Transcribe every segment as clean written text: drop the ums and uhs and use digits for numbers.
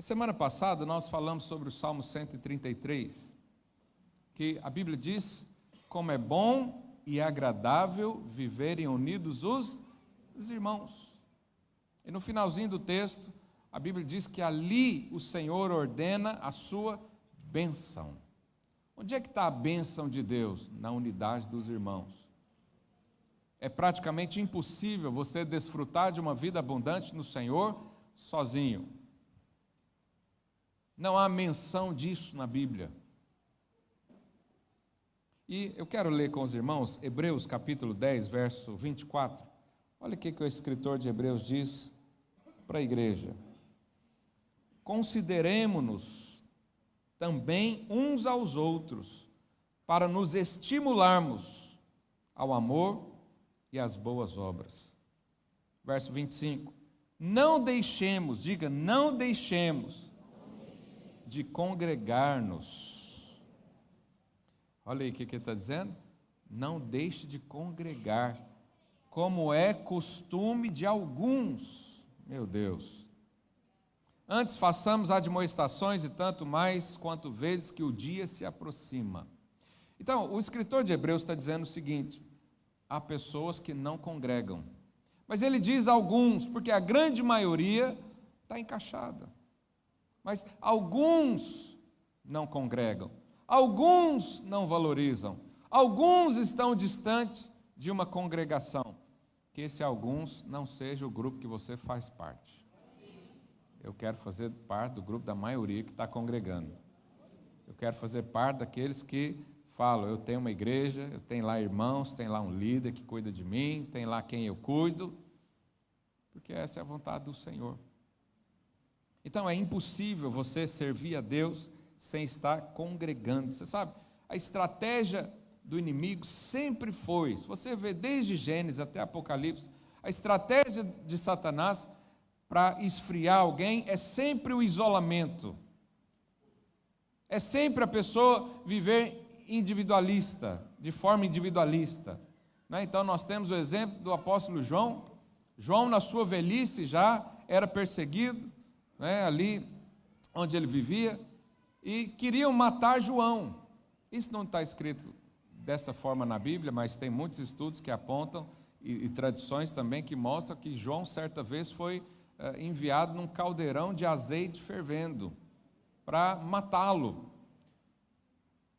A semana passada nós falamos sobre o Salmo 133, que a Bíblia diz como é bom e agradável viverem unidos os irmãos. E no finalzinho do texto, a Bíblia diz que ali o Senhor ordena a sua bênção. Onde é que está a bênção de Deus? Na unidade dos irmãos. É praticamente impossível você desfrutar de uma vida abundante no Senhor sozinho. Não há menção disso na Bíblia. E eu quero ler com os irmãos Hebreus capítulo 10, verso 24. Olha o que o escritor de Hebreus diz para a igreja. Consideremo-nos também uns aos outros, para nos estimularmos ao amor e às boas obras. Verso 25. Não deixemos, diga, não deixemos de congregar-nos. Olha aí o que ele está dizendo. Não deixe de congregar, como é costume de alguns. Meu Deus. Antes façamos admoestações e tanto mais quanto vezes que o dia se aproxima. Então, o escritor de Hebreus está dizendo o seguinte: há pessoas que não congregam. Mas ele diz alguns, porque a grande maioria está encaixada. Mas alguns não congregam, alguns não valorizam, alguns estão distantes de uma congregação. Que esse alguns não seja o grupo que você faz parte. Eu quero fazer parte do grupo da maioria que está congregando. Eu quero fazer parte daqueles que falam, eu tenho uma igreja, eu tenho lá irmãos, tem lá um líder que cuida de mim, tem lá quem eu cuido, porque essa é a vontade do Senhor. Então é impossível você servir a Deus sem estar congregando. Você sabe, a estratégia do inimigo sempre foi, se você vê desde Gênesis até Apocalipse, a estratégia de Satanás para esfriar alguém é sempre o isolamento. É sempre a pessoa viver individualista, de forma individualista. Então nós temos o exemplo do apóstolo João. João, na sua velhice, já era perseguido, ali onde ele vivia, e queriam matar João. Isso não está escrito dessa forma na Bíblia, mas tem muitos estudos que apontam, e tradições também que mostram que João, certa vez, foi enviado num caldeirão de azeite fervendo, para matá-lo.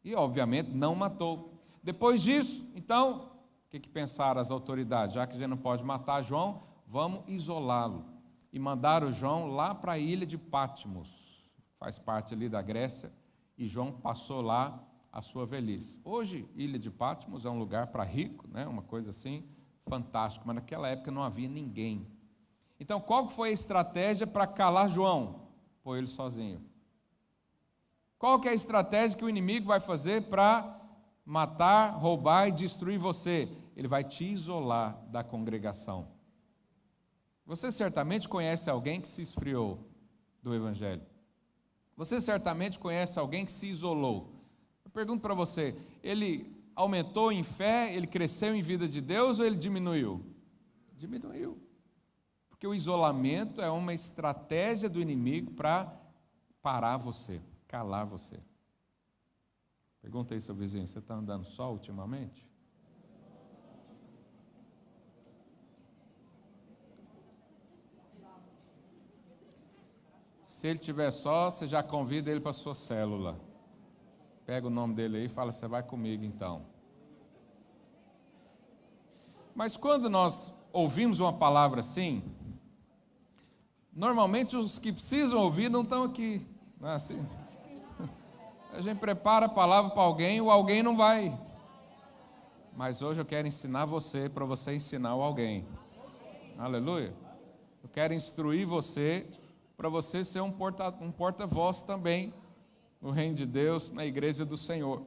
E, obviamente, não matou. Depois disso, então, o que pensaram as autoridades? Já que a gente não pode matar João, vamos isolá-lo. E mandaram João lá para a ilha de Patmos, faz parte ali da Grécia, e João passou lá a sua velhice. Hoje, ilha de Patmos é um lugar para rico, uma coisa assim, fantástica, mas naquela época não havia ninguém. Então, qual foi a estratégia para calar João? Pôr ele sozinho. Qual que é a estratégia que o inimigo vai fazer para matar, roubar e destruir você? Ele vai te isolar da congregação. Você certamente conhece alguém que se esfriou do Evangelho. Você certamente conhece alguém que se isolou. Eu pergunto para você, ele aumentou em fé, ele cresceu em vida de Deus ou ele diminuiu? Diminuiu. Porque o isolamento é uma estratégia do inimigo para parar você, calar você. Pergunta aí, seu vizinho, você está andando só ultimamente? Se ele estiver só, você já convida ele para a sua célula. Pega o nome dele aí e fala, você vai comigo então. Mas quando nós ouvimos uma palavra assim, normalmente os que precisam ouvir não estão aqui. Não é assim? A gente prepara a palavra para alguém, o alguém não vai. Mas hoje eu quero ensinar você, para você ensinar o alguém. Aleluia. Eu quero instruir você, para você ser um porta-voz também no reino de Deus, na igreja do Senhor.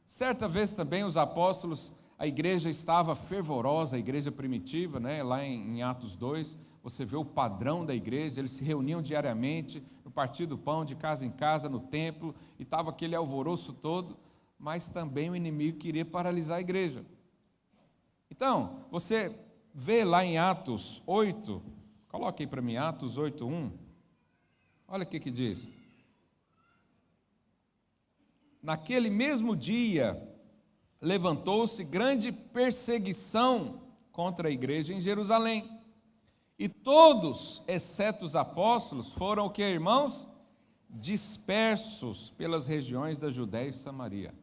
Certa vez também os apóstolos, a igreja estava fervorosa, a igreja primitiva, lá em Atos 2, você vê o padrão da igreja, eles se reuniam diariamente, no partir do pão, de casa em casa, no templo, e estava aquele alvoroço todo, mas também o inimigo queria paralisar a igreja. Então, você vê lá em Atos 8, coloque aí para mim, Atos 8:1, Olha o que diz. Naquele mesmo dia, levantou-se grande perseguição contra a igreja em Jerusalém. E todos, exceto os apóstolos, foram o que, irmãos? Dispersos pelas regiões da Judéia e Samaria.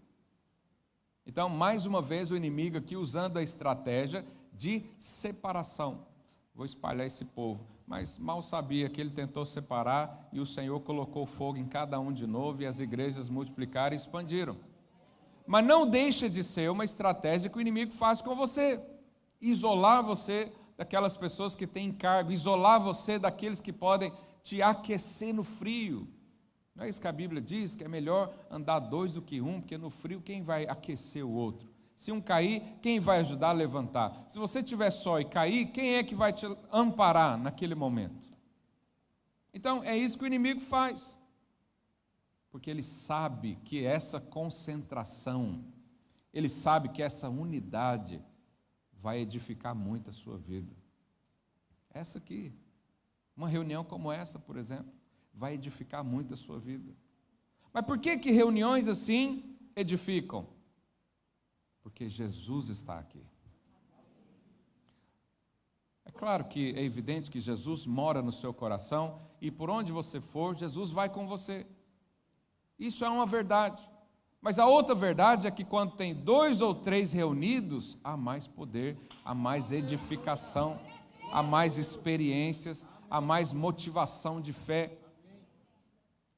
Então, mais uma vez, o inimigo aqui usando a estratégia de separação. Vou espalhar esse povo. Mas mal sabia que ele tentou separar e o Senhor colocou fogo em cada um de novo e as igrejas multiplicaram e expandiram. Mas não deixa de ser uma estratégia que o inimigo faz com você. Isolar você daquelas pessoas que têm encargo, isolar você daqueles que podem te aquecer no frio. Não é isso que a Bíblia diz? Que é melhor andar dois do que um, porque no frio quem vai aquecer o outro? Se um cair, quem vai ajudar a levantar? Se você estiver só e cair, quem é que vai te amparar naquele momento? Então, é isso que o inimigo faz. Porque ele sabe que essa concentração, ele sabe que essa unidade vai edificar muito a sua vida. Essa aqui, uma reunião como essa, por exemplo, vai edificar muito a sua vida. Mas por que reuniões assim edificam? Porque Jesus está aqui. É claro que é evidente que Jesus mora no seu coração e por onde você for, Jesus vai com você. Isso é uma verdade. Mas a outra verdade é que quando tem 2 ou 3 reunidos, há mais poder, há mais edificação, há mais experiências, há mais motivação de fé.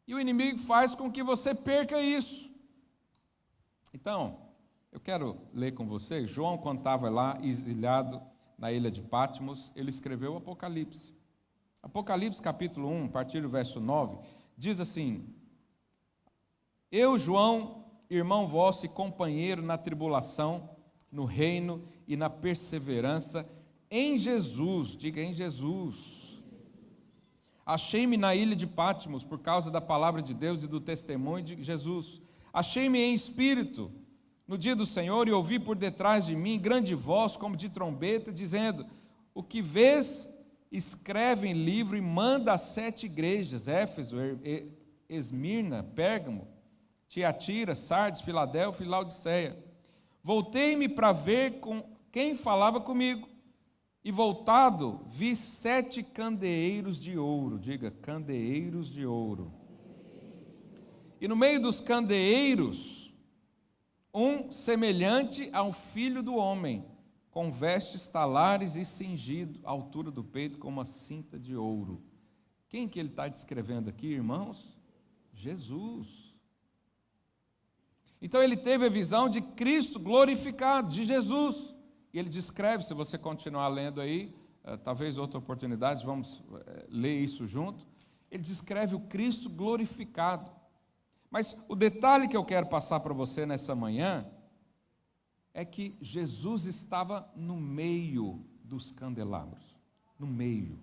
E o inimigo faz com que você perca isso. Então, eu quero ler com você, João, quando estava lá exilhado na ilha de Patmos, ele escreveu o Apocalipse. Apocalipse capítulo 1, a partir do verso 9, diz assim: Eu, João, irmão vosso e companheiro na tribulação, no reino e na perseverança em Jesus, diga em Jesus. Achei-me na ilha de Patmos por causa da palavra de Deus e do testemunho de Jesus. Achei-me em espírito no dia do Senhor e ouvi por detrás de mim grande voz como de trombeta, dizendo: O que vês, escreve em livro e manda às 7 igrejas, Éfeso, Esmirna, Pérgamo, Tiatira, Sardes, Filadélfia e Laodiceia. Voltei-me para ver com quem falava comigo, e voltado vi 7 candeeiros de ouro, diga, candeeiros de ouro. E no meio dos candeeiros, um semelhante ao filho do homem, com vestes talares e cingido à altura do peito com uma cinta de ouro. Quem que ele está descrevendo aqui, irmãos? Jesus. Então ele teve a visão de Cristo glorificado, de Jesus. E ele descreve, se você continuar lendo aí, talvez outra oportunidade, vamos ler isso junto. Ele descreve o Cristo glorificado. Mas o detalhe que eu quero passar para você nessa manhã é que Jesus estava no meio dos candelabros. No meio.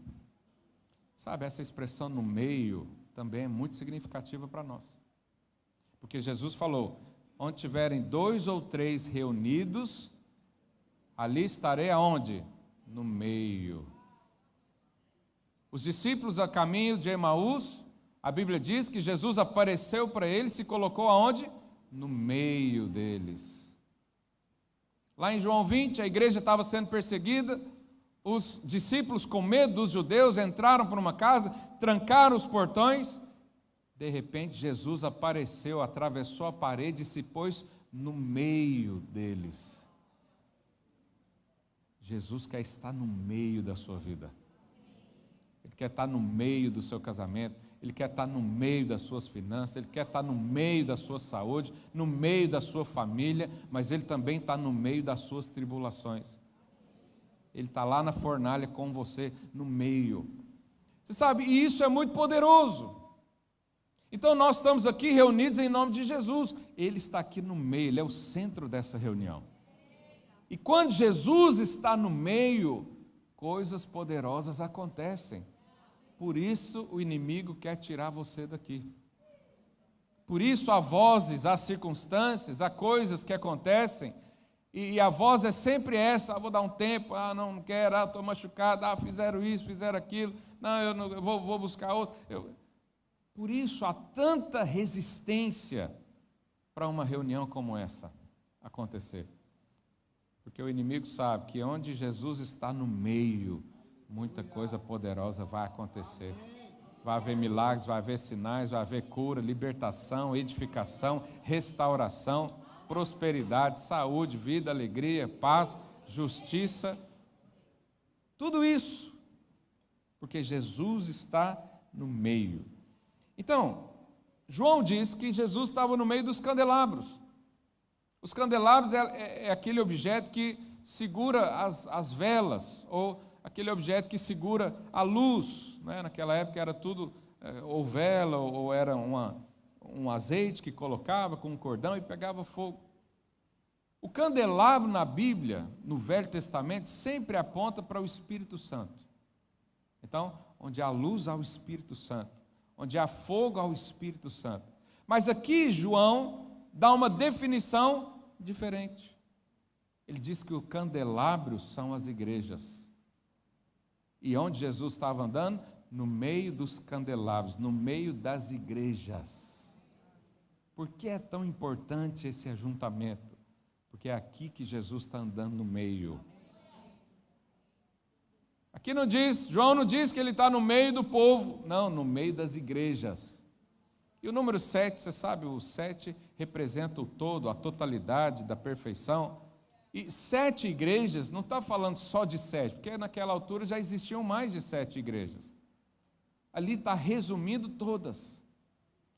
Sabe, essa expressão no meio também é muito significativa para nós. Porque Jesus falou: onde tiverem 2 ou 3 reunidos, ali estarei aonde? No meio. Os discípulos a caminho de Emaús, a Bíblia diz que Jesus apareceu para eles e se colocou aonde? No meio deles. Lá em João 20, a igreja estava sendo perseguida, os discípulos, com medo dos judeus, entraram para uma casa, trancaram os portões. De repente, Jesus apareceu, atravessou a parede e se pôs no meio deles. Jesus quer estar no meio da sua vida. Ele quer estar no meio do seu casamento. Ele quer estar no meio das suas finanças, Ele quer estar no meio da sua saúde, no meio da sua família, mas Ele também está no meio das suas tribulações. Ele está lá na fornalha com você, no meio. Você sabe, e isso é muito poderoso. Então nós estamos aqui reunidos em nome de Jesus. Ele está aqui no meio, Ele é o centro dessa reunião. E quando Jesus está no meio, coisas poderosas acontecem. Por isso o inimigo quer tirar você daqui. Por isso há vozes, há circunstâncias, há coisas que acontecem, e a voz é sempre essa: vou dar um tempo, não quero, estou machucado, fizeram isso, fizeram aquilo, eu vou buscar outro. Por isso há tanta resistência para uma reunião como essa acontecer. Porque o inimigo sabe que onde Jesus está no meio, muita coisa poderosa vai acontecer. Vai haver milagres, vai haver sinais, vai haver cura, libertação, edificação, restauração, prosperidade, saúde, vida, alegria, paz, justiça. Tudo isso, porque Jesus está no meio. Então, João diz que Jesus estava no meio dos candelabros. Os candelabros é aquele objeto que segura as velas, ou aquele objeto que segura a luz, né? Naquela época era tudo ou vela, ou era um azeite que colocava com um cordão e pegava fogo. O candelabro na Bíblia, no Velho Testamento, sempre aponta para o Espírito Santo. Então, onde há luz, há o Espírito Santo. Onde há fogo, há o Espírito Santo. Mas aqui João dá uma definição diferente. Ele diz que o candelabro são as igrejas. E onde Jesus estava andando? No meio dos candelabros, no meio das igrejas. Por que é tão importante esse ajuntamento? Porque é aqui que Jesus está andando no meio. Aqui não diz, João não diz que ele está no meio do povo, não, no meio das igrejas. E o número 7, você sabe, o 7 representa o todo, a totalidade da perfeição. E 7 igrejas, não está falando só de 7, porque naquela altura já existiam mais de 7 igrejas. Ali está resumindo todas.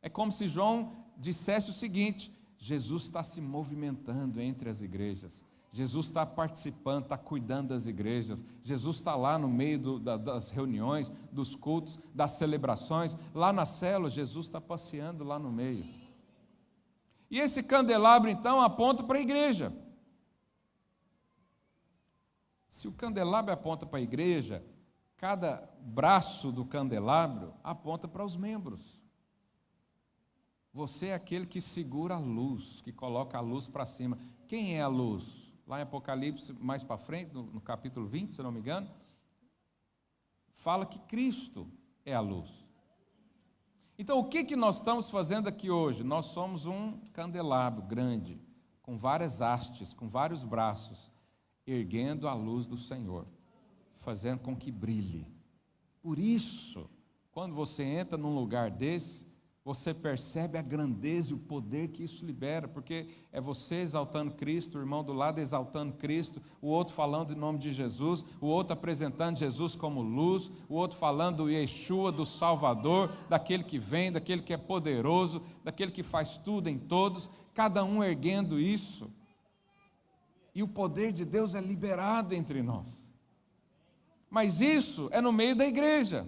É como se João dissesse o seguinte: Jesus está se movimentando entre as igrejas. Jesus está participando, está cuidando das igrejas. Jesus está lá no meio das reuniões, dos cultos, das celebrações. Lá na célula, Jesus está passeando lá no meio. E esse candelabro, então, aponta para a igreja. Se o candelabro aponta para a igreja, cada braço do candelabro aponta para os membros. Você é aquele que segura a luz, que coloca a luz para cima. Quem é a luz? Lá em Apocalipse, mais para frente, no capítulo 20, se não me engano, fala que Cristo é a luz. Então, o que nós estamos fazendo aqui hoje? Nós somos um candelabro grande, com várias hastes, com vários braços, erguendo a luz do Senhor, fazendo com que brilhe. Por isso, quando você entra num lugar desse, você percebe a grandeza e o poder que isso libera, porque é você exaltando Cristo, o irmão do lado exaltando Cristo, o outro falando em nome de Jesus, o outro apresentando Jesus como luz, o outro falando do Yeshua, do Salvador, daquele que vem, daquele que é poderoso, daquele que faz tudo em todos, cada um erguendo isso. E o poder de Deus é liberado entre nós. Mas isso é no meio da igreja.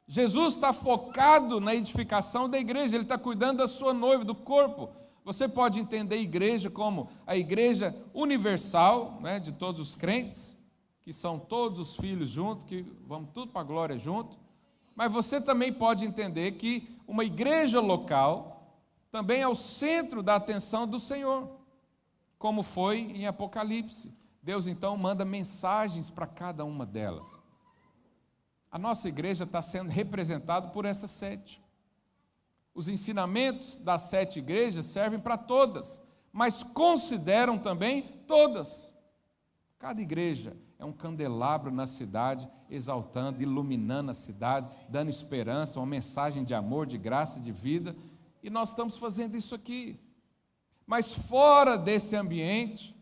Jesus está focado na edificação da igreja, Ele está cuidando da sua noiva, do corpo. Você pode entender a igreja como a igreja universal, né, de todos os crentes, que são todos os filhos juntos, que vamos tudo para a glória junto. Mas você também pode entender que uma igreja local também é o centro da atenção do Senhor, como foi em Apocalipse. Deus então manda mensagens para cada uma delas. A nossa igreja está sendo representada por essas 7. Os ensinamentos das 7 igrejas servem para todas, mas consideram também todas. Cada igreja é um candelabro na cidade, exaltando, iluminando a cidade, dando esperança, uma mensagem de amor, de graça, de vida. E nós estamos fazendo isso aqui. Mas fora desse ambiente,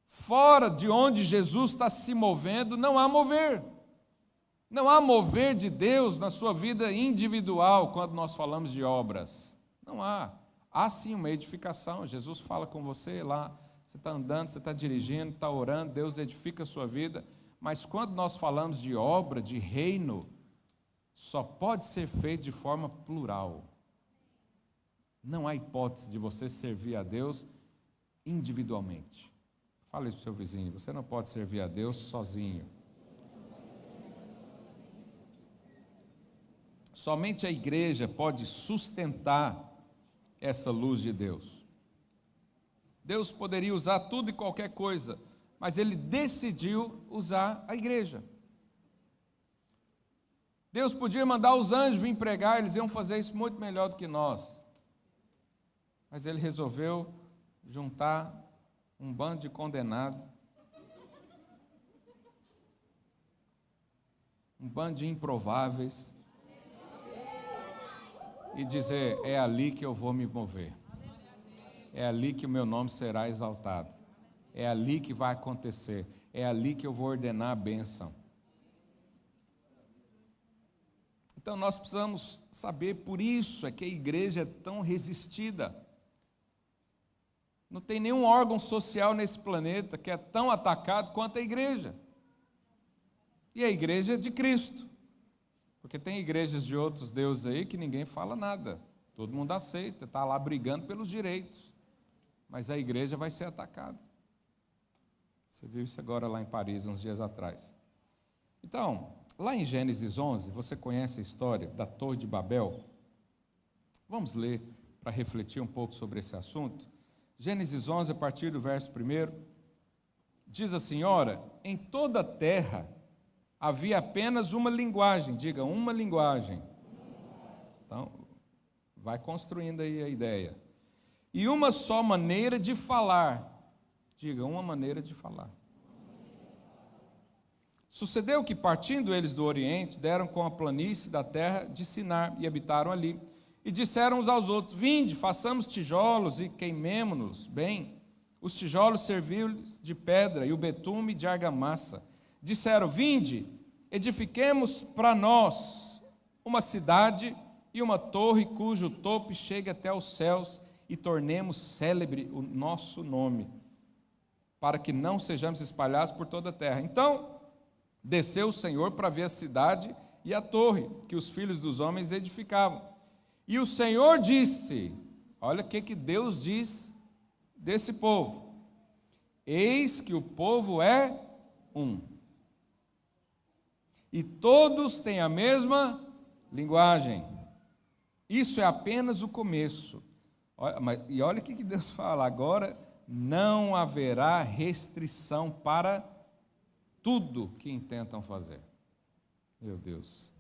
fora de onde Jesus está se movendo, não há mover. Não há mover de Deus na sua vida individual quando nós falamos de obras. Não há. Há sim uma edificação. Jesus fala com você lá, você está andando, você está dirigindo, está orando, Deus edifica a sua vida. Mas quando nós falamos de obra, de reino, só pode ser feito de forma plural. Não há hipótese de você servir a Deus individualmente. Fala isso para o seu vizinho, você não pode servir a Deus sozinho. Somente a igreja pode sustentar essa luz de Deus. Deus poderia usar tudo e qualquer coisa, mas Ele decidiu usar a igreja. Deus podia mandar os anjos vir pregar, eles iam fazer isso muito melhor do que nós. Mas Ele resolveu juntar um bando de condenados, um bando de improváveis, e dizer: é ali que eu vou me mover, é ali que o meu nome será exaltado, é ali que vai acontecer, é ali que eu vou ordenar a bênção. Então nós precisamos saber, por isso é que a igreja é tão resistida. Não tem nenhum órgão social nesse planeta que é tão atacado quanto a igreja. E a igreja é de Cristo. Porque tem igrejas de outros deuses aí que ninguém fala nada. Todo mundo aceita, está lá brigando pelos direitos. Mas a igreja vai ser atacada. Você viu isso agora lá em Paris, uns dias atrás. Então, lá em Gênesis 11, você conhece a história da Torre de Babel? Vamos ler para refletir um pouco sobre esse assunto. Gênesis 11, a partir do verso 1, diz assim: ora, em toda a terra havia apenas uma linguagem, diga, uma linguagem. Então, vai construindo aí a ideia. E uma só maneira de falar, diga, uma maneira de falar. Sucedeu que, partindo eles do Oriente, deram com a planície da terra de Sinar e habitaram ali. E disseram uns aos outros: vinde, façamos tijolos e queimemo-nos bem. Os tijolos serviram-lhes de pedra e o betume de argamassa. Disseram: vinde, edifiquemos para nós uma cidade e uma torre cujo topo chegue até os céus e tornemos célebre o nosso nome, para que não sejamos espalhados por toda a terra. Então desceu o Senhor para ver a cidade e a torre que os filhos dos homens edificavam. E o Senhor disse, olha o que Deus diz desse povo: eis que o povo é um, e todos têm a mesma linguagem. Isso é apenas o começo. E olha o que Deus fala: agora não haverá restrição para tudo que intentam fazer. Meu Deus.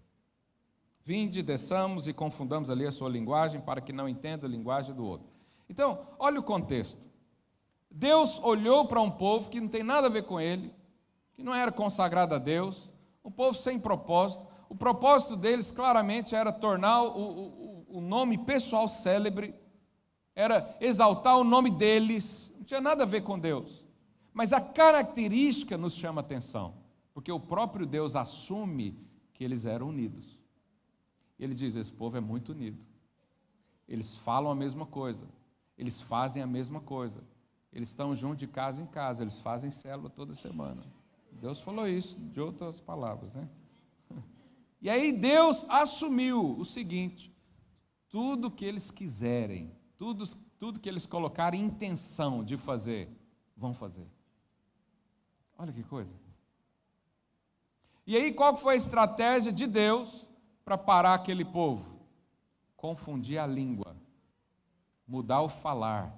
Vinde, desçamos e confundamos ali a sua linguagem, para que não entenda a linguagem do outro. Então, olha o contexto. Deus olhou para um povo que não tem nada a ver com ele, que não era consagrado a Deus, um povo sem propósito. O propósito deles claramente era tornar o nome pessoal célebre, era exaltar o nome deles, não tinha nada a ver com Deus. Mas a característica nos chama atenção, porque o próprio Deus assume que eles eram unidos. Ele diz: esse povo é muito unido, eles falam a mesma coisa, eles fazem a mesma coisa, eles estão juntos de casa em casa, eles fazem célula toda semana. Deus falou isso, de outras palavras, né? E aí Deus assumiu o seguinte: tudo que eles quiserem, tudo que eles colocarem intenção de fazer, vão fazer. Olha que coisa. E aí qual foi a estratégia de Deus para parar aquele povo? Confundir a língua, mudar o falar.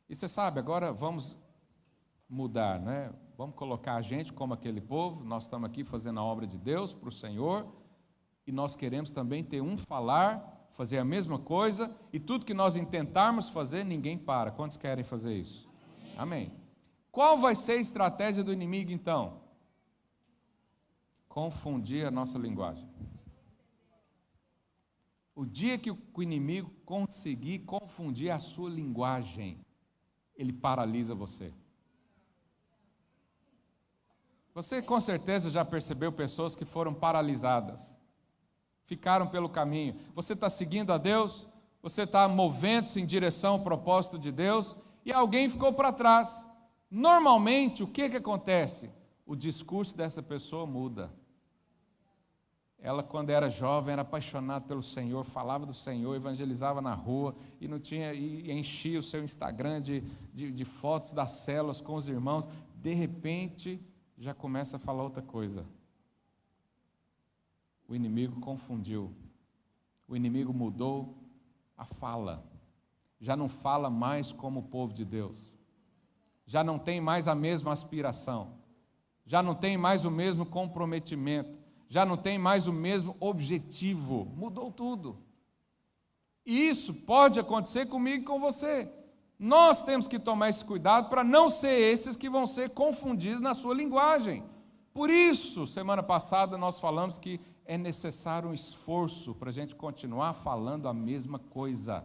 E você sabe, agora vamos mudar, né? Vamos colocar a gente como aquele povo. Nós estamos aqui fazendo a obra de Deus para o Senhor, e nós queremos também ter um falar, fazer a mesma coisa, e tudo que nós intentarmos fazer, ninguém para. Quantos querem fazer isso? Amém. Qual vai ser a estratégia do inimigo então? Confundir a nossa linguagem. O dia que o inimigo conseguir confundir a sua linguagem, ele paralisa você. Você com certeza já percebeu pessoas que foram paralisadas, ficaram pelo caminho. Você está seguindo a Deus, você está movendo-se em direção ao propósito de Deus, e alguém ficou para trás. Normalmente, o que acontece? O discurso dessa pessoa muda. Ela, quando era jovem, era apaixonada pelo Senhor, falava do Senhor, evangelizava na rua, e enchia o seu Instagram de fotos das células com os irmãos. De repente, já começa a falar outra coisa. O inimigo confundiu. O inimigo mudou a fala. Já não fala mais como o povo de Deus. Já não tem mais a mesma aspiração. Já não tem mais o mesmo comprometimento. já não tem mais o mesmo objetivo, mudou tudo. E isso pode acontecer comigo e com você. Nós temos que tomar esse cuidado para não ser esses que vão ser confundidos na sua linguagem. Por isso, semana passada nós falamos que é necessário um esforço para a gente continuar falando a mesma coisa.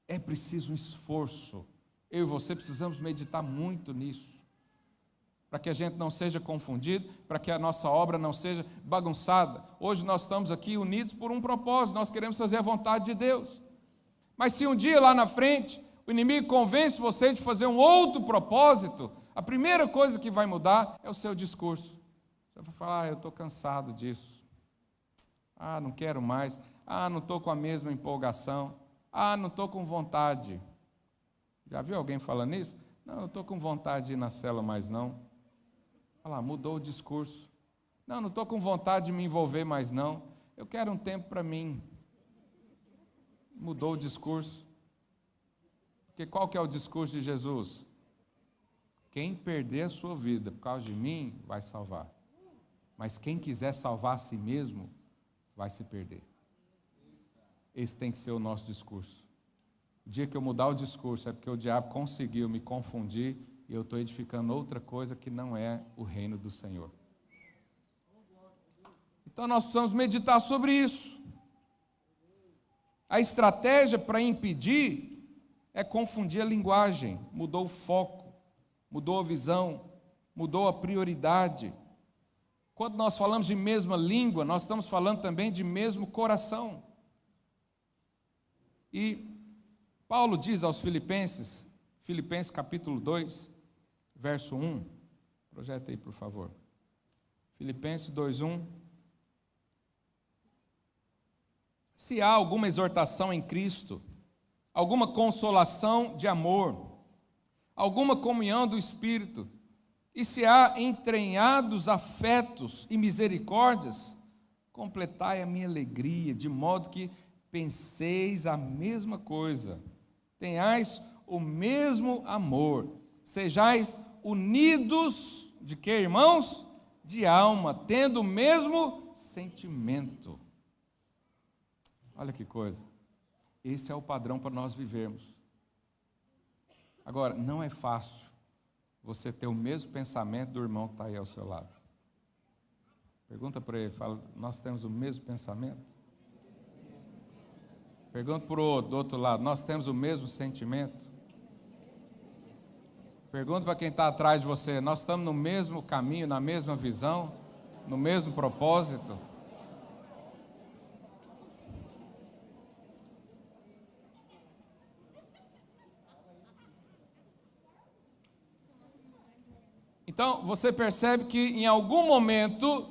É preciso um esforço. Eu e você precisamos meditar muito nisso, para que a gente não seja confundido, para que a nossa obra não seja bagunçada. Hoje nós estamos aqui unidos por um propósito, nós queremos fazer a vontade de Deus. Mas se um dia lá na frente o inimigo convence você de fazer um outro propósito, a primeira coisa que vai mudar é o seu discurso. Você vai falar: eu estou cansado disso. Não quero mais. Não estou com a mesma empolgação. Não estou com vontade. Já viu alguém falando isso? Não, eu estou com vontade de ir na célula mais não. Olha lá, mudou o discurso. Não estou com vontade de me envolver mais não. Eu quero um tempo para mim. Mudou o discurso. Porque qual que é o discurso de Jesus? Quem perder a sua vida por causa de mim, vai salvar. Mas quem quiser salvar a si mesmo, vai se perder. Esse tem que ser o nosso discurso. O dia que eu mudar o discurso é porque o diabo conseguiu me confundir e eu estou edificando outra coisa que não é o reino do Senhor. Então nós precisamos meditar sobre isso. A estratégia para impedir é confundir a linguagem. Mudou o foco, mudou a visão, mudou a prioridade. Quando nós falamos de mesma língua, nós estamos falando também de mesmo coração. E Paulo diz aos Filipenses, Filipenses capítulo 2, verso 1, projeta aí por favor, Filipenses 2:1, se há alguma exortação em Cristo, alguma consolação de amor, alguma comunhão do Espírito, e se há entranhados afetos e misericórdias, completai a minha alegria, de modo que penseis a mesma coisa, tenhais o mesmo amor, sejais unidos, de quê, irmãos? De alma, tendo o mesmo sentimento. Olha que coisa. Esse é o padrão para nós vivermos. Agora, não é fácil você ter o mesmo pensamento do irmão que está aí ao seu lado. Pergunta para ele, fala: nós temos o mesmo pensamento? Pergunta para o outro, do outro lado: nós temos o mesmo sentimento? Pergunta para quem está atrás de você: nós estamos no mesmo caminho, na mesma visão, no mesmo propósito? Então, você percebe que em algum momento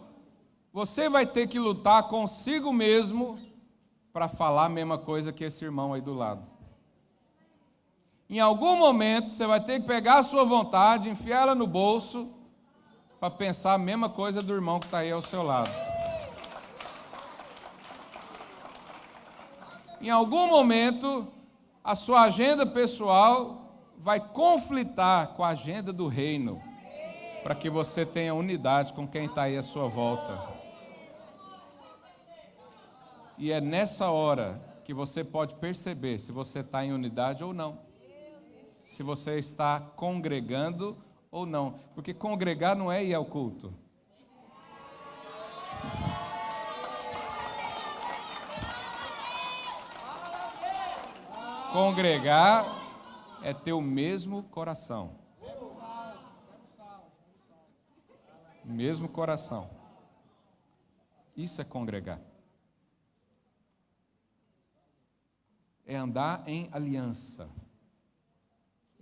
você vai ter que lutar consigo mesmo para falar a mesma coisa que esse irmão aí do lado. Em algum momento você vai ter que pegar a sua vontade, enfiar ela no bolso, para pensar a mesma coisa do irmão que está aí ao seu lado. Em algum momento a sua agenda pessoal vai conflitar com a agenda do reino, para que você tenha unidade com quem está aí à sua volta. E é nessa hora que você pode perceber se você está em unidade ou não. Se você está congregando ou não. Porque congregar não é ir ao culto. Congregar é ter o mesmo coração. Mesmo coração. Isso é congregar. É andar em aliança.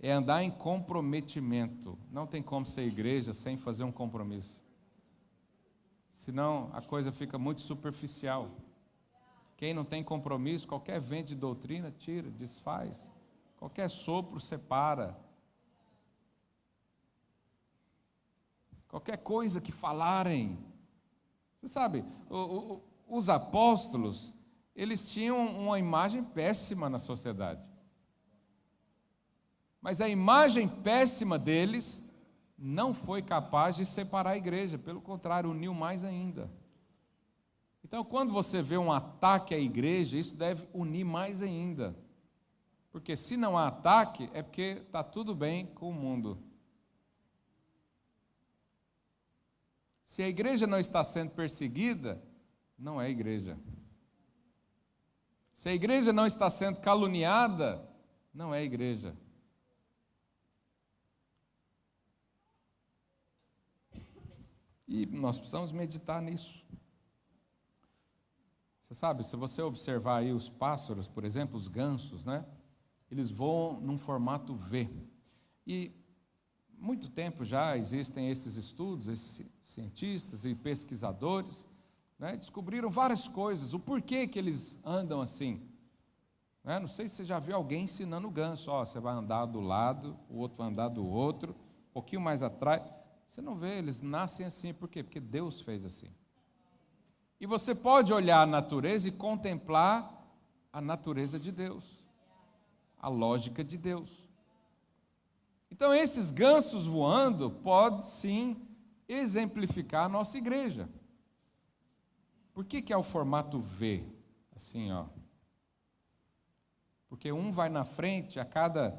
É andar em comprometimento. Não tem como ser igreja sem fazer um compromisso. Senão a coisa fica muito superficial. Quem não tem compromisso, qualquer vento de doutrina tira, desfaz. Qualquer sopro separa. Qualquer coisa que falarem. Você sabe, os apóstolos, eles tinham uma imagem péssima na sociedade. Mas a imagem péssima deles não foi capaz de separar a igreja, pelo contrário, uniu mais ainda. Então, quando você vê um ataque à igreja, isso deve unir mais ainda. Porque se não há ataque, é porque está tudo bem com o mundo. Se a igreja não está sendo perseguida, não é igreja. Se a igreja não está sendo caluniada, não é igreja. E nós precisamos meditar nisso. Você sabe, se você observar aí os pássaros, por exemplo, os gansos, né? Eles voam num formato V. E muito tempo já existem esses estudos, esses cientistas e pesquisadores, né, descobriram várias coisas, o porquê que eles andam assim. Né? Não sei se você já viu alguém ensinando o ganso, você vai andar do lado, o outro vai andar do outro, um pouquinho mais atrás. Você não vê, eles nascem assim, por quê? Porque Deus fez assim. E você pode olhar a natureza e contemplar a natureza de Deus, a lógica de Deus. Então, esses gansos voando podem, sim, exemplificar a nossa igreja. Por que é o formato V? Assim, ó. Porque um vai na frente a cada...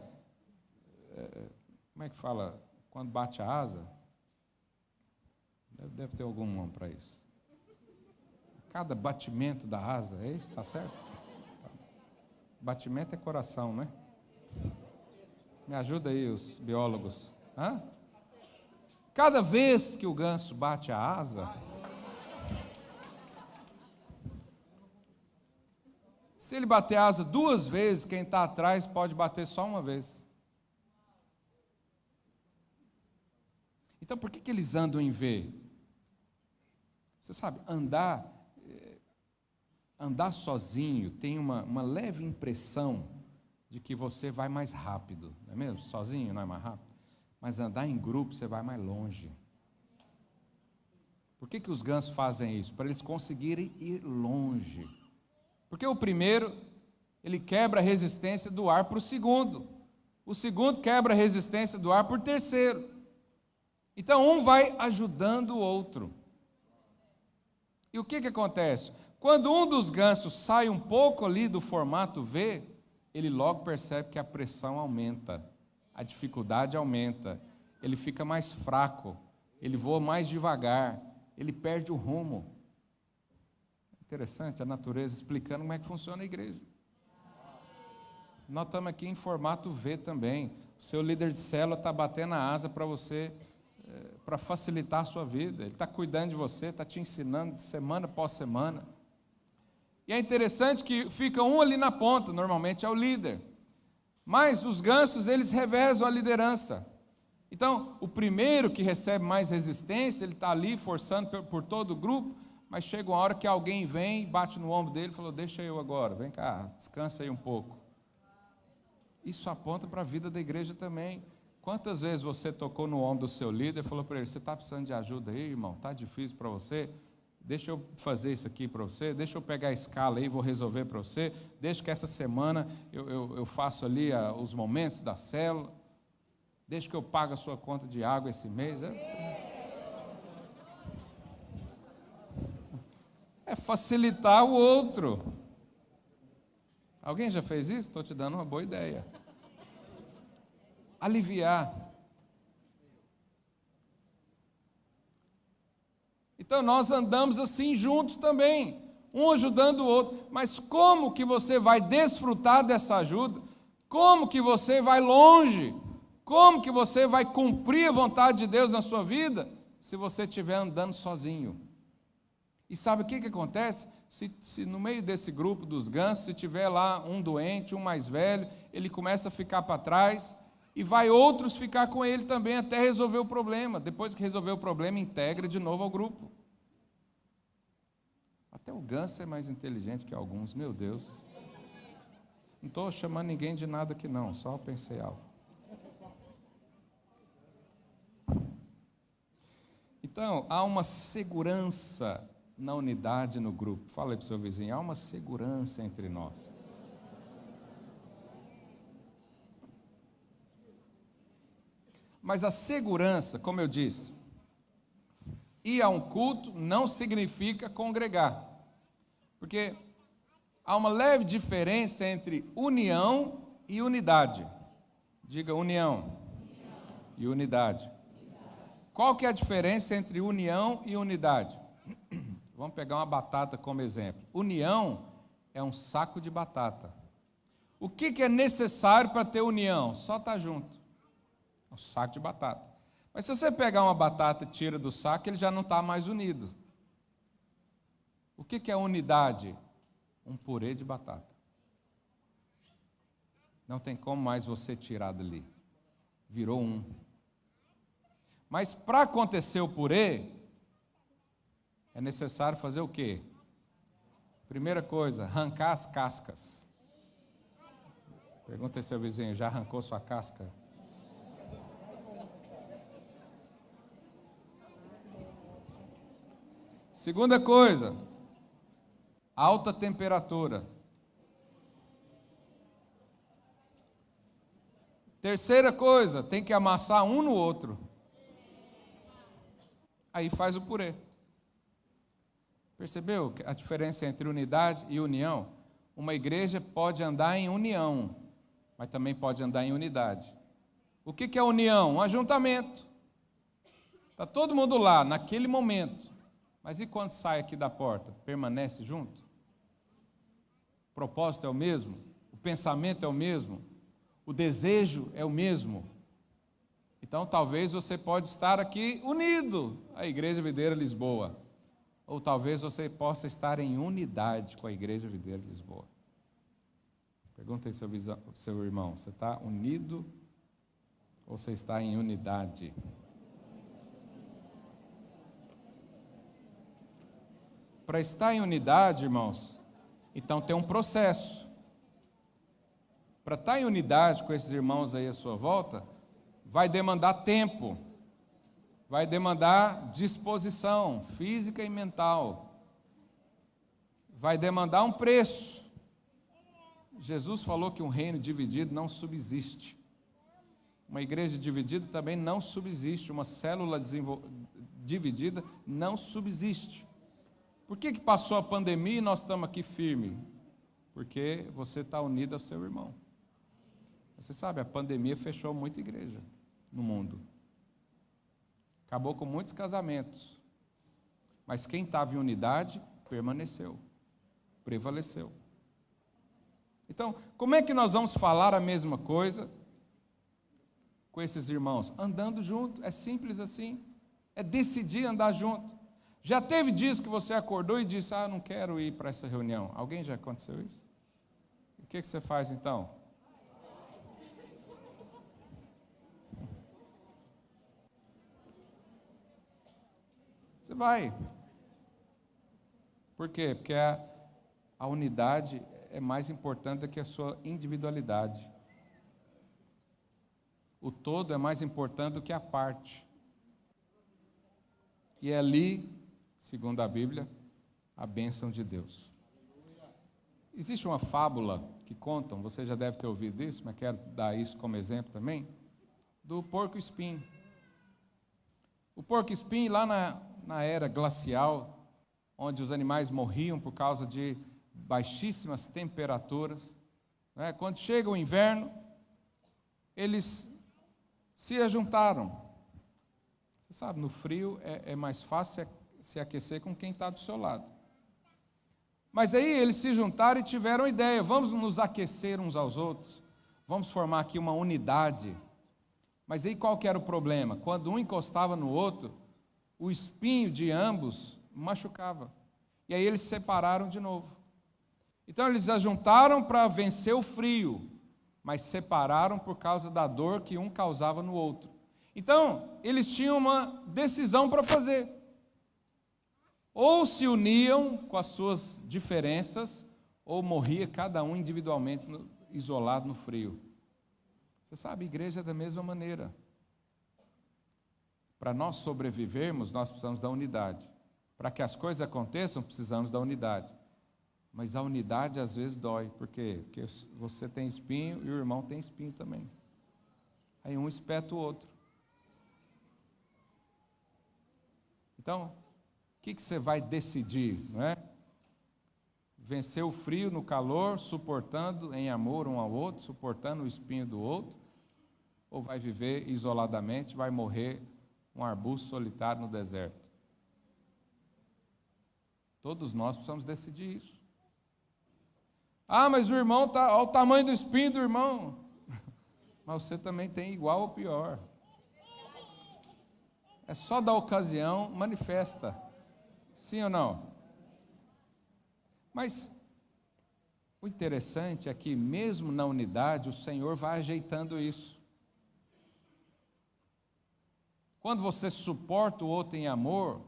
Como é que fala? Quando bate a asa? Deve ter algum nome para isso. Cada batimento da asa, é isso? Está certo? Batimento é coração, né? Me ajuda aí os biólogos. Hã? Cada vez que o ganso bate a asa, se ele bater a asa 2 vezes, quem está atrás pode bater só uma vez. Então, por que eles andam em V? Você sabe, andar sozinho tem uma leve impressão de que você vai mais rápido, não é mesmo? Sozinho não é mais rápido, mas andar em grupo você vai mais longe. Por que os gansos fazem isso? Para eles conseguirem ir longe. Porque o primeiro, ele quebra a resistência do ar para o segundo quebra a resistência do ar para o terceiro. Então um vai ajudando o outro. E o que acontece? Quando um dos gansos sai um pouco ali do formato V, ele logo percebe que a pressão aumenta, a dificuldade aumenta, ele fica mais fraco, ele voa mais devagar, ele perde o rumo. Interessante a natureza explicando como é que funciona a igreja. Nós estamos aqui em formato V também. O seu líder de célula está batendo a asa para você, para facilitar a sua vida. Ele está cuidando de você, está te ensinando de semana após semana. E é interessante que fica um ali na ponta, normalmente é o líder. Mas os gansos, eles revezam a liderança. Então, o primeiro que recebe mais resistência, ele está ali forçando por todo o grupo, mas chega uma hora que alguém vem, bate no ombro dele e fala, deixa eu agora, vem cá, descansa aí um pouco. Isso aponta para a vida da igreja também. Quantas vezes você tocou no ombro do seu líder e falou para ele, você está precisando de ajuda aí, irmão? Está difícil para você? Deixa eu fazer isso aqui para você, deixa eu pegar a escala aí, vou resolver para você, deixa que essa semana eu faço ali os momentos da célula, deixa que eu pago a sua conta de água esse mês. É facilitar o outro. Alguém já fez isso? Estou te dando uma boa ideia. Aliviar. Então nós andamos assim juntos também, um ajudando o outro. Mas como que você vai desfrutar dessa ajuda? Como que você vai longe? Como que você vai cumprir a vontade de Deus na sua vida se você estiver andando sozinho? E sabe o que acontece? Se no meio desse grupo dos gansos, se tiver lá um doente, um mais velho, ele começa a ficar para trás e vai outros ficar com ele também até resolver o problema. Depois que resolver o problema, integra de novo ao grupo. Até o ganso é mais inteligente que alguns, meu Deus. Não estou chamando ninguém de nada aqui não, só pensei algo. Então, há uma segurança na unidade no grupo. Fala aí para o seu vizinho, há uma segurança entre nós. Mas a segurança, como eu disse, ir a um culto não significa congregar. Porque há uma leve diferença entre união e unidade. Diga união e unidade. Qual que é a diferença entre união e unidade? Vamos pegar uma batata como exemplo. União é um saco de batata. O que é necessário para ter união? Só estar junto. É um saco de batata. Mas se você pegar uma batata e tira do saco, ele já não está mais unido. O que é unidade? Um purê de batata. Não tem como mais você tirar dali. Virou um. Mas para acontecer o purê, é necessário fazer o quê? Primeira coisa, arrancar as cascas. Pergunta ao seu vizinho, já arrancou sua casca? Segunda coisa, alta temperatura. Terceira coisa, tem que amassar um no outro. Aí faz o purê. Percebeu a diferença entre unidade e união? Uma igreja pode andar em união, mas também pode andar em unidade. O que é união? Um ajuntamento. Está todo mundo lá, naquele momento. Mas e quando sai aqui da porta? Permanece junto? O propósito é o mesmo? O pensamento é o mesmo? O desejo é o mesmo? Então, talvez você pode estar aqui unido à Igreja Videira Lisboa. Ou talvez você possa estar em unidade com a Igreja Videira Lisboa. Pergunta aí seu irmão, você está unido ou você está em unidade? Para estar em unidade, irmãos, então tem um processo. Para estar em unidade com esses irmãos aí à sua volta, vai demandar tempo, vai demandar disposição física e mental, vai demandar um preço. Jesus falou que um reino dividido não subsiste. Uma igreja dividida também não subsiste, uma célula dividida não subsiste. Por que passou a pandemia e nós estamos aqui firmes? Porque você está unido ao seu irmão. Você sabe, a pandemia fechou muita igreja no mundo. Acabou com muitos casamentos. Mas quem estava em unidade, permaneceu, prevaleceu. Então, como é que nós vamos falar a mesma coisa com esses irmãos? Andando junto, é simples assim. É decidir andar junto. Já teve dias que você acordou e disse, não quero ir para essa reunião. Alguém já aconteceu isso? O que você faz então? Você vai. Por quê? Porque a unidade é mais importante do que a sua individualidade. O todo é mais importante do que a parte. E é ali, segundo a Bíblia, a bênção de Deus. Existe uma fábula que contam, você já deve ter ouvido isso, mas quero dar isso como exemplo também, do porco-espinho. O porco-espinho, lá na era glacial, onde os animais morriam por causa de baixíssimas temperaturas, né? Quando chega o inverno, eles se ajuntaram. Você sabe, no frio é mais fácil se aquecer com quem está do seu lado. Mas aí eles se juntaram e tiveram a ideia, vamos nos aquecer uns aos outros, vamos formar aqui uma unidade. Mas aí qual que era o problema? Quando um encostava no outro, o espinho de ambos machucava. E aí eles se separaram de novo. Então eles se ajuntaram para vencer o frio, mas separaram por causa da dor que um causava no outro. Então, eles tinham uma decisão para fazer. Ou se uniam com as suas diferenças, ou morria cada um individualmente, isolado no frio. Você sabe, a igreja é da mesma maneira. Para nós sobrevivermos, nós precisamos da unidade. Para que as coisas aconteçam, precisamos da unidade. Mas a unidade às vezes dói. Por quê? Porque você tem espinho e o irmão tem espinho também. Aí um espeta o outro. Então, o que você vai decidir, não é? Vencer o frio no calor, suportando em amor um ao outro, suportando o espinho do outro, ou vai viver isoladamente, vai morrer um arbusto solitário no deserto? Todos nós precisamos decidir isso. Ah, mas o irmão está, olha o tamanho do espinho do irmão. Mas você também tem igual ou pior. É só da ocasião, manifesta. Sim ou não? Mas o interessante é que mesmo na unidade, o Senhor vai ajeitando isso. Quando você suporta o outro em amor,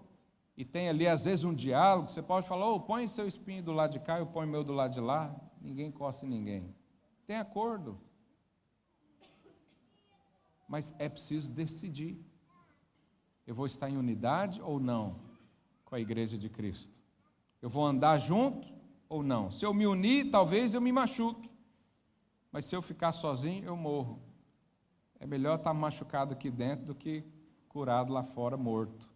e tem ali às vezes um diálogo, você pode falar, põe seu espinho do lado de cá, eu ponho meu do lado de lá, ninguém encosta em ninguém. Tem acordo. Mas é preciso decidir. Eu vou estar em unidade ou não com a igreja de Cristo? Eu vou andar junto ou não? Se eu me unir, talvez eu me machuque. Mas se eu ficar sozinho, eu morro. É melhor estar machucado aqui dentro do que curado lá fora, morto.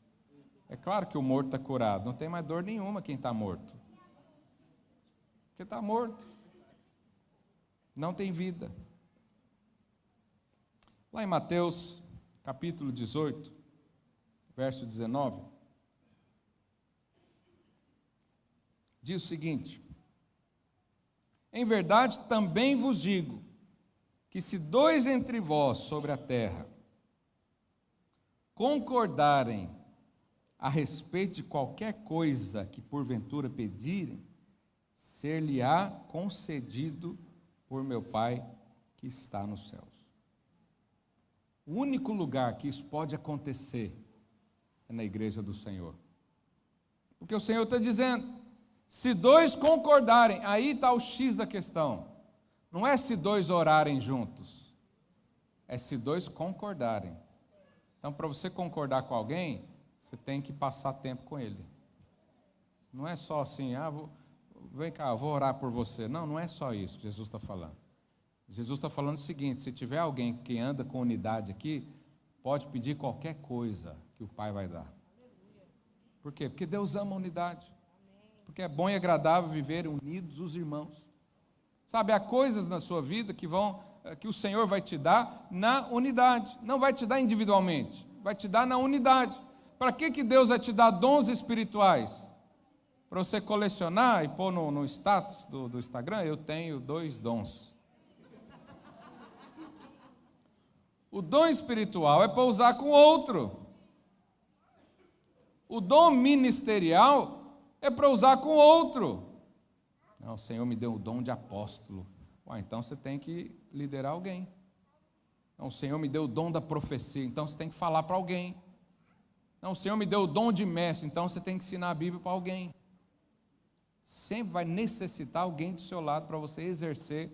É claro que o morto está curado, não tem mais dor nenhuma quem está morto. Porque está morto. Não tem vida. Lá em Mateus, capítulo 18, verso 19, diz o seguinte: em verdade também vos digo, que se dois entre vós sobre a terra concordarem a respeito de qualquer coisa que porventura pedirem, ser-lhe-á concedido por meu Pai que está nos céus. O único lugar que isso pode acontecer é na igreja do Senhor. Porque o Senhor está dizendo, se dois concordarem, aí está o X da questão. Não é se dois orarem juntos, é se dois concordarem. Então, para você concordar com alguém, você tem que passar tempo com ele. Não é só assim, vem cá, eu vou orar por você. Não, não é só isso que Jesus está falando. Jesus está falando o seguinte, se tiver alguém que anda com unidade aqui, pode pedir qualquer coisa que o Pai vai dar. Por quê? Porque Deus ama a unidade. Porque é bom e agradável viver unidos os irmãos. Sabe, há coisas na sua vida que o Senhor vai te dar na unidade. Não vai te dar individualmente, vai te dar na unidade. Para que Deus vai te dar dons espirituais? Para você colecionar e pôr no status do Instagram, eu tenho 2 dons. O dom espiritual é para usar com outro. O dom ministerial é para usar com outro. Não, o Senhor me deu o dom de apóstolo. Então você tem que liderar alguém. Não, o Senhor me deu o dom da profecia, então você tem que falar para alguém. Não, o Senhor me deu o dom de mestre, então você tem que ensinar a Bíblia para alguém. Sempre vai necessitar alguém do seu lado para você exercer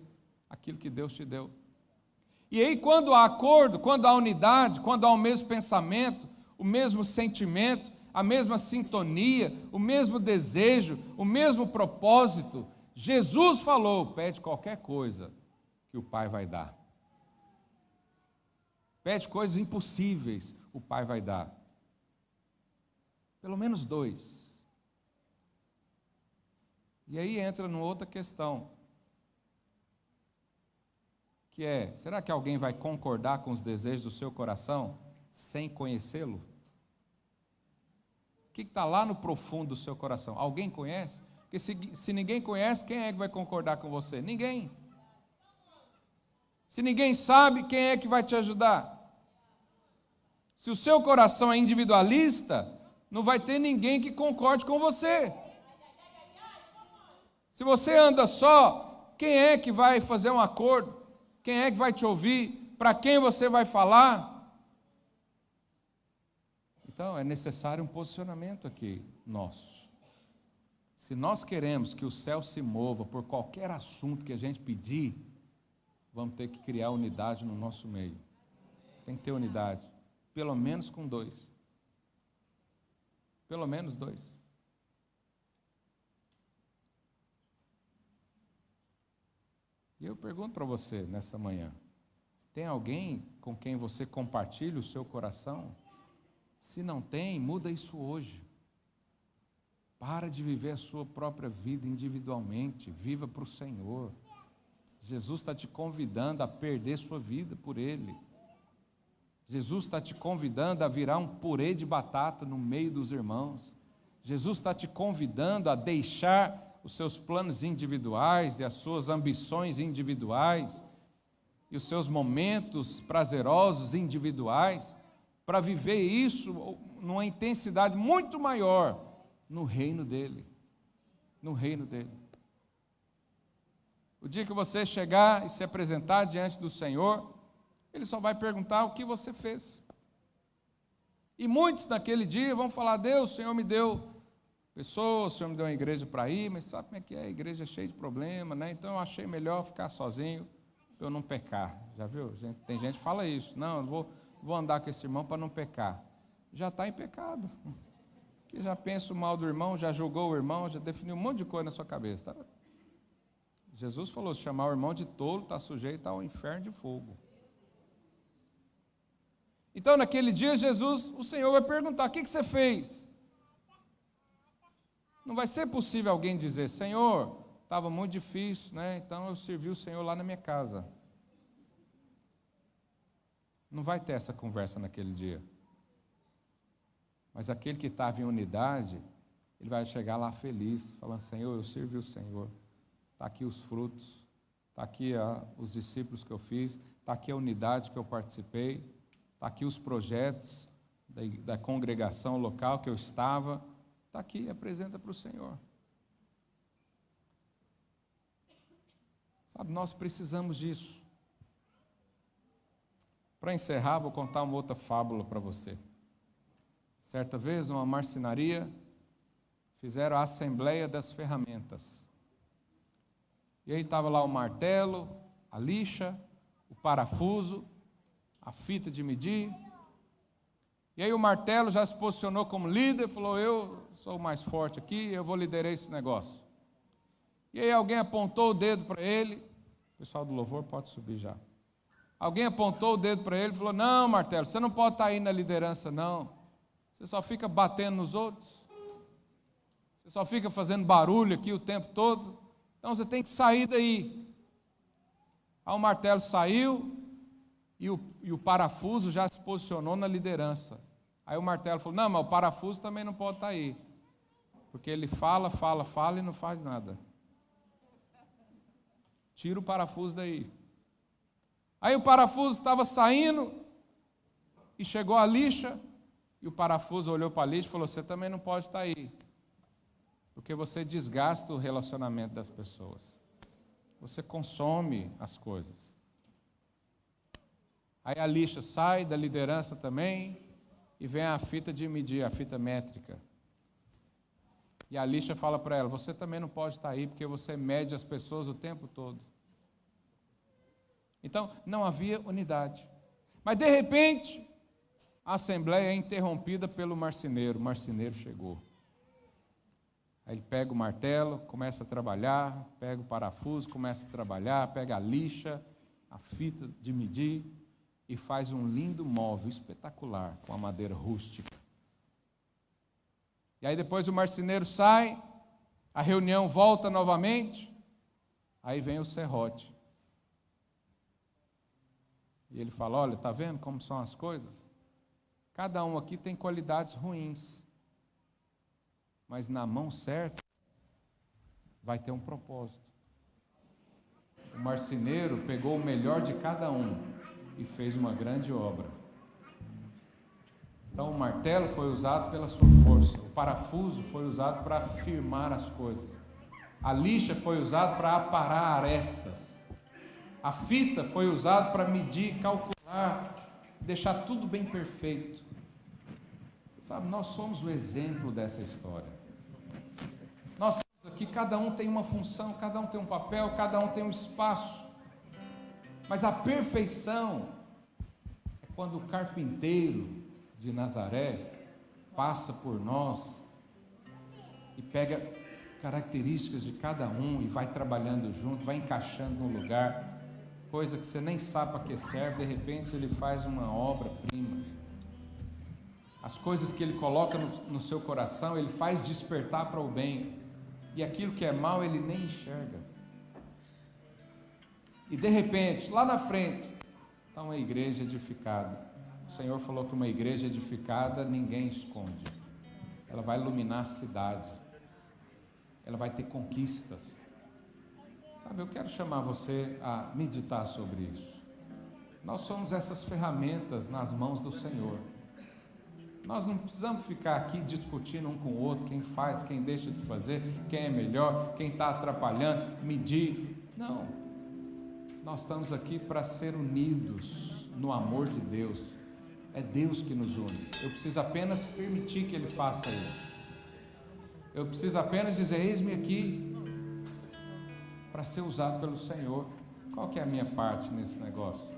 aquilo que Deus te deu. E aí, quando há acordo, quando há unidade, quando há o mesmo pensamento, o mesmo sentimento, a mesma sintonia, o mesmo desejo, o mesmo propósito, Jesus falou, pede qualquer coisa que o Pai vai dar. Pede coisas impossíveis, o Pai vai dar. Pelo menos 2. E aí entra numa outra questão, que é, será que alguém vai concordar com os desejos do seu coração sem conhecê-lo? O que está lá no profundo do seu coração? Alguém conhece? Porque se ninguém conhece, quem é que vai concordar com você? Ninguém. Se ninguém sabe, quem é que vai te ajudar? Se o seu coração é individualista, não vai ter ninguém que concorde com você. Se você anda só, quem é que vai fazer um acordo? Quem é que vai te ouvir? Para quem você vai falar? Então, é necessário um posicionamento aqui nosso. Se nós queremos que o céu se mova por qualquer assunto que a gente pedir, vamos ter que criar unidade no nosso meio. Tem que ter unidade, pelo menos com 2. Pelo menos 2. E eu pergunto para você nessa manhã, tem alguém com quem você compartilha o seu coração? Se não tem, muda isso hoje. Para de viver a sua própria vida individualmente, viva para o Senhor. Jesus está te convidando a perder sua vida por Ele. Jesus está te convidando a virar um purê de batata no meio dos irmãos. Jesus está te convidando a deixar os seus planos individuais e as suas ambições individuais e os seus momentos prazerosos individuais para viver isso numa intensidade muito maior no reino dele. No reino dele. O dia que você chegar e se apresentar diante do Senhor, Ele só vai perguntar o que você fez. E muitos naquele dia vão falar: Deus, o Senhor me deu pessoas, o Senhor me deu uma igreja para ir, mas sabe como é que é? A igreja é cheia de problema, né? Então eu achei melhor ficar sozinho para eu não pecar. Já viu? Tem gente que fala isso. Não, eu vou andar com esse irmão para não pecar. Já está em pecado. Que já pensa o mal do irmão, já julgou o irmão, já definiu um monte de coisa na sua cabeça. Tá? Jesus falou: se chamar o irmão de tolo, está sujeito ao inferno de fogo. Então, naquele dia, o Senhor vai perguntar: o que você fez? Não vai ser possível alguém dizer: Senhor, estava muito difícil, né? Então eu servi o Senhor lá na minha casa. Não vai ter essa conversa naquele dia. Mas aquele que estava em unidade, ele vai chegar lá feliz, falando: Senhor, eu servi o Senhor. Está aqui os frutos, está aqui os discípulos que eu fiz, está aqui a unidade que eu participei, está aqui os projetos da congregação local que eu estava. Está aqui, apresenta para o Senhor. Sabe, nós precisamos disso. Para encerrar, vou contar uma outra fábula para você. Certa vez, numa marcenaria, fizeram a assembleia das ferramentas. E aí estava lá o martelo, a lixa, o parafuso, a fita de medir. E aí o martelo já se posicionou como líder, falou: eu sou o mais forte aqui, eu vou liderar esse negócio. E aí alguém apontou o dedo para ele, o pessoal do louvor pode subir já. Alguém apontou o dedo para ele e falou: não, martelo, você não pode estar aí na liderança não. Você só fica batendo nos outros. Você só fica fazendo barulho aqui o tempo todo. Então você tem que sair daí. Aí o martelo saiu e o parafuso já se posicionou na liderança. Aí o martelo falou: não, mas o parafuso também não pode estar aí. Porque ele fala e não faz nada. Tira o parafuso daí. Aí o parafuso estava saindo e chegou a lixa. E o parafuso olhou para a lixa e falou: você também não pode estar aí. Porque você desgasta o relacionamento das pessoas. Você consome as coisas. Aí a lixa sai da liderança também e vem a fita de medir, a fita métrica. E a lixa fala para ela: você também não pode estar aí porque você mede as pessoas o tempo todo. Então, não havia unidade. Mas, de repente, a assembleia é interrompida pelo marceneiro. O marceneiro chegou. Aí ele pega o martelo, começa a trabalhar, pega o parafuso, começa a trabalhar, pega a lixa, a fita de medir e faz um lindo móvel espetacular com a madeira rústica. E aí depois o marceneiro sai, a reunião volta novamente, aí vem o serrote. E ele fala: olha, está vendo como são as coisas? Cada um aqui tem qualidades ruins, mas na mão certa vai ter um propósito. O marceneiro pegou o melhor de cada um e fez uma grande obra. Então o martelo foi usado pela sua força, o parafuso foi usado para firmar as coisas, a lixa foi usada para aparar arestas, a fita foi usada para medir, calcular, deixar tudo bem perfeito. Sabe, nós somos o exemplo dessa história. Nós estamos aqui, cada um tem uma função, cada um tem um papel, cada um tem um espaço. Mas a perfeição é quando o carpinteiro de Nazaré passa por nós e pega características de cada um e vai trabalhando junto, vai encaixando no lugar, coisa que você nem sabe para que serve, de repente ele faz uma obra-prima. As coisas que Ele coloca no seu coração, Ele faz despertar para o bem. E aquilo que é mal, Ele nem enxerga. E de repente, lá na frente, está uma igreja edificada. O Senhor falou que uma igreja edificada ninguém esconde. Ela vai iluminar a cidade. Ela vai ter conquistas. Sabe, eu quero chamar você a meditar sobre isso. Nós somos essas ferramentas nas mãos do Senhor. Nós não precisamos ficar aqui discutindo um com o outro, quem faz, quem deixa de fazer, quem é melhor, quem está atrapalhando, medir. Não. Nós estamos aqui para ser unidos no amor de Deus. É Deus que nos une. Eu preciso apenas permitir que Ele faça isso. Eu preciso apenas dizer, eis-me aqui, para ser usado pelo Senhor. Qual que é a minha parte nesse negócio?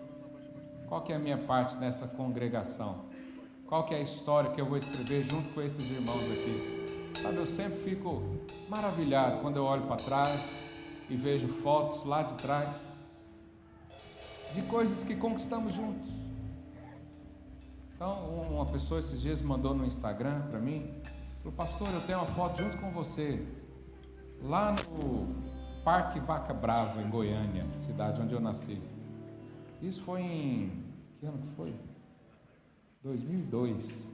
Qual que é a minha parte nessa congregação? Qual que é a história que eu vou escrever junto com esses irmãos aqui? Sabe, eu sempre fico maravilhado quando eu olho para trás e vejo fotos lá de trás de coisas que conquistamos juntos. Então, uma pessoa esses dias mandou no Instagram para mim, falou, pastor, eu tenho uma foto junto com você, lá no Parque Vaca Brava, em Goiânia, cidade onde eu nasci. Isso foi em... que ano que foi? 2002.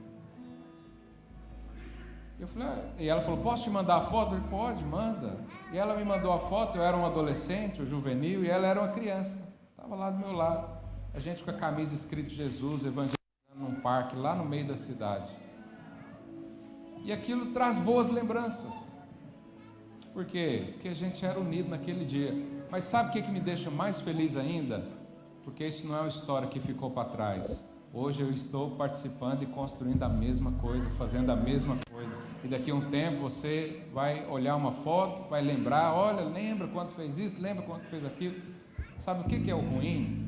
Eu falei, e ela falou, posso te mandar a foto? Eu falei, pode, manda. E ela me mandou a foto, eu era um adolescente, um juvenil, e ela era uma criança. Estava lá do meu lado. A gente com a camisa escrito Jesus, evangelizando num parque, lá no meio da cidade. E aquilo traz boas lembranças. Por quê? Porque a gente era unido naquele dia. Mas sabe o que me deixa mais feliz ainda? Porque isso não é uma história que ficou para trás. Hoje eu estou participando e construindo a mesma coisa, fazendo a mesma coisa. E daqui a um tempo você vai olhar uma foto, vai lembrar, olha, lembra quando fez isso, lembra quando fez aquilo. Sabe o que é o ruim?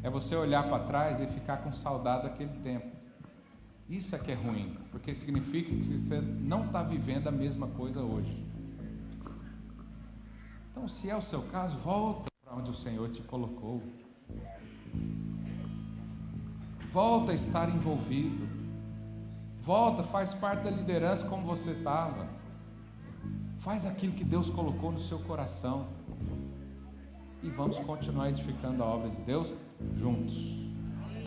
É você olhar para trás e ficar com saudade daquele tempo. Isso é que é ruim, porque significa que você não está vivendo a mesma coisa hoje. Então, se é o seu caso, volta para onde o Senhor te colocou. Volta a estar envolvido. Volta, faz parte da liderança como você estava. Faz aquilo que Deus colocou no seu coração. E vamos continuar edificando a obra de Deus juntos.